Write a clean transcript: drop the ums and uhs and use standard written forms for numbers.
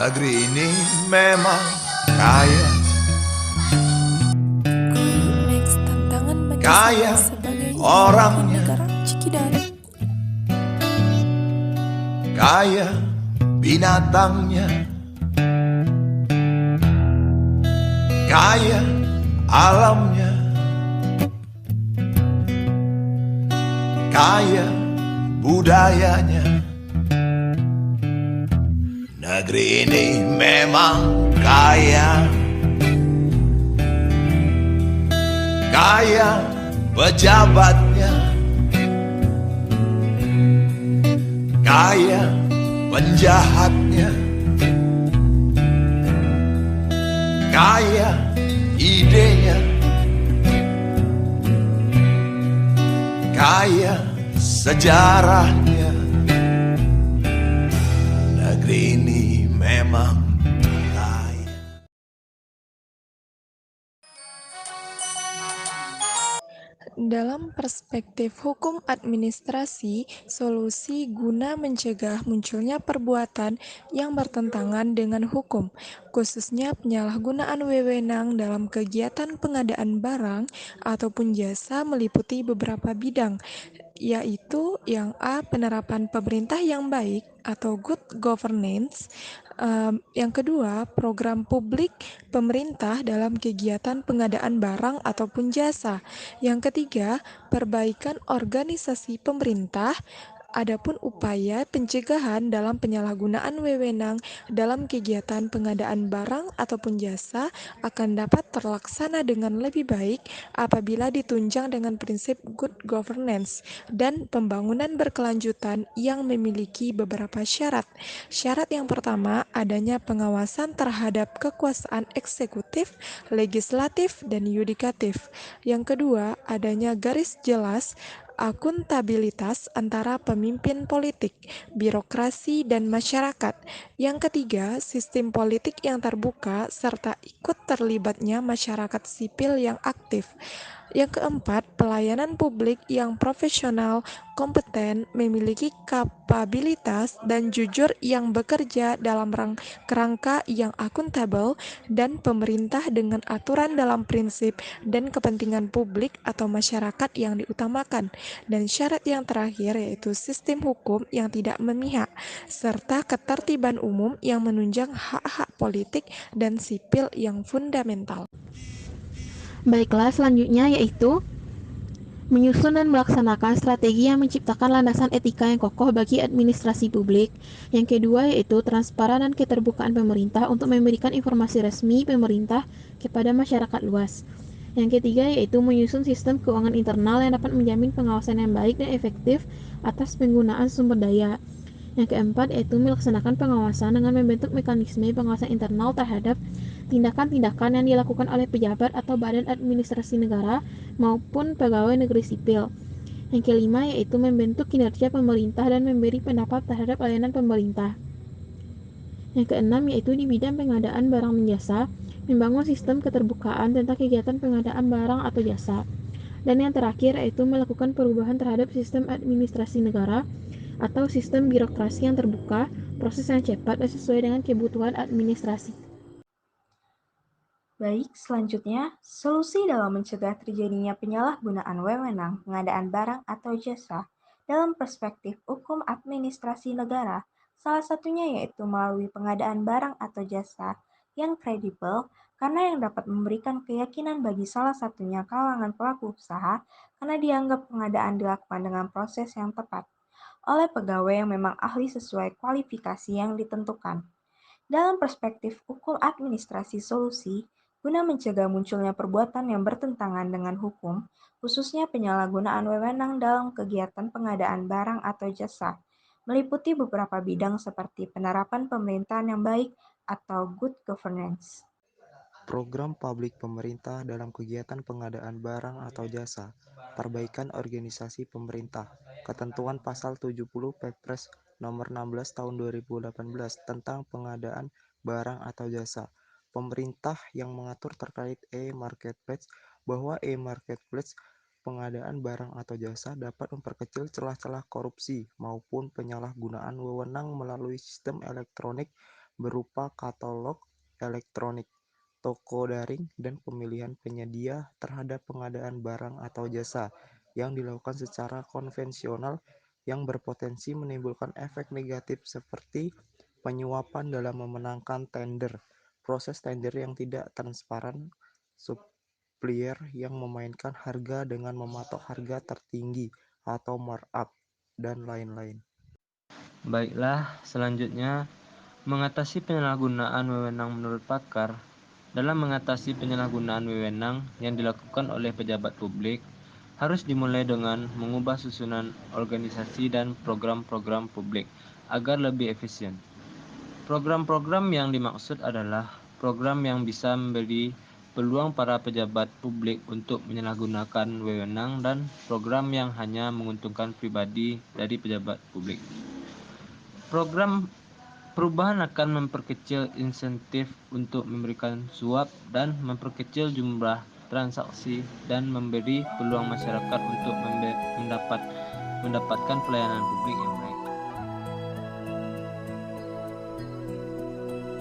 Negeri ini memang kaya, Next, tantangan bagi kaya saya sebagai warga orangnya, negara Cikidari. kaya binatangnya, kaya alamnya, kaya budayanya. Negeri ini memang kaya, kaya pejabatnya, kaya penjahatnya, kaya idenya, kaya sejarahnya. Negeri ini memang kaya. Dalam perspektif hukum administrasi, solusi guna mencegah munculnya perbuatan yang bertentangan dengan hukum, khususnya penyalahgunaan wewenang dalam kegiatan pengadaan barang ataupun jasa meliputi beberapa bidang, yaitu yang A, penerapan pemerintah yang baik atau good governance. Yang kedua, program publik pemerintah dalam kegiatan pengadaan barang ataupun jasa. Yang ketiga, perbaikan organisasi pemerintah. Adapun upaya pencegahan dalam penyalahgunaan wewenang dalam kegiatan pengadaan barang ataupun jasa akan dapat terlaksana dengan lebih baik apabila ditunjang dengan prinsip good governance dan pembangunan berkelanjutan yang memiliki beberapa syarat. Syarat yang pertama, adanya pengawasan terhadap kekuasaan eksekutif, legislatif, dan yudikatif. Yang kedua, adanya garis jelas akuntabilitas antara pemimpin politik, birokrasi, dan masyarakat. Yang ketiga, sistem politik yang terbuka serta ikut terlibatnya masyarakat sipil yang aktif. Yang keempat, pelayanan publik yang profesional, kompeten, memiliki kapabilitas, dan jujur yang bekerja dalam kerangka yang akuntabel, dan pemerintah dengan aturan dalam prinsip dan kepentingan publik atau masyarakat yang diutamakan. Dan syarat yang terakhir yaitu sistem hukum yang tidak memihak, serta ketertiban umum yang menunjang hak-hak politik dan sipil yang fundamental. Baiklah, selanjutnya yaitu menyusun dan melaksanakan strategi yang menciptakan landasan etika yang kokoh bagi administrasi publik. Yang kedua yaitu transparan dan keterbukaan pemerintah untuk memberikan informasi resmi pemerintah kepada masyarakat luas. Yang ketiga yaitu menyusun sistem keuangan internal yang dapat menjamin pengawasan yang baik dan efektif atas penggunaan sumber daya. Yang keempat yaitu melaksanakan pengawasan dengan membentuk mekanisme pengawasan internal terhadap tindakan-tindakan yang dilakukan oleh pejabat atau badan administrasi negara maupun pegawai negeri sipil. Yang kelima yaitu membentuk kinerja pemerintah dan memberi pendapat terhadap layanan pemerintah. Yang keenam yaitu di bidang pengadaan barang dan jasa, membangun sistem keterbukaan tentang kegiatan pengadaan barang atau jasa. Dan yang terakhir yaitu melakukan perubahan terhadap sistem administrasi negara atau sistem birokrasi yang terbuka, proses yang cepat dan sesuai dengan kebutuhan administrasi. Baik, selanjutnya, solusi dalam mencegah terjadinya penyalahgunaan wewenang pengadaan barang atau jasa dalam perspektif hukum administrasi negara, salah satunya yaitu melalui pengadaan barang atau jasa yang kredibel karena yang dapat memberikan keyakinan bagi salah satunya kalangan pelaku usaha karena dianggap pengadaan dilakukan dengan proses yang tepat oleh pegawai yang memang ahli sesuai kualifikasi yang ditentukan. Dalam perspektif hukum administrasi solusi, guna mencegah munculnya perbuatan yang bertentangan dengan hukum, khususnya penyalahgunaan wewenang dalam kegiatan pengadaan barang atau jasa, meliputi beberapa bidang seperti penerapan pemerintahan yang baik atau good governance. Program publik pemerintah dalam kegiatan pengadaan barang atau jasa, perbaikan organisasi pemerintah, ketentuan pasal 70 Perpres nomor 16 tahun 2018 tentang pengadaan barang atau jasa. Pemerintah yang mengatur terkait e-marketplace bahwa e-marketplace pengadaan barang atau jasa dapat memperkecil celah-celah korupsi maupun penyalahgunaan wewenang melalui sistem elektronik berupa katalog elektronik, toko daring, dan pemilihan penyedia terhadap pengadaan barang atau jasa yang dilakukan secara konvensional yang berpotensi menimbulkan efek negatif seperti penyuapan dalam memenangkan tender, proses tender yang tidak transparan, supplier yang memainkan harga dengan mematok harga tertinggi atau markup, dan lain-lain. Baiklah, selanjutnya, mengatasi penyalahgunaan wewenang menurut pakar. Dalam mengatasi penyalahgunaan wewenang yang dilakukan oleh pejabat publik, harus dimulai dengan mengubah susunan organisasi dan program-program publik agar lebih efisien. Program-program yang dimaksud adalah program yang bisa memberi peluang para pejabat publik untuk menyalahgunakan wewenang dan program yang hanya menguntungkan pribadi dari pejabat publik. Program perubahan akan memperkecil insentif untuk memberikan suap dan memperkecil jumlah transaksi dan memberi peluang masyarakat untuk mendapatkan pelayanan publik yang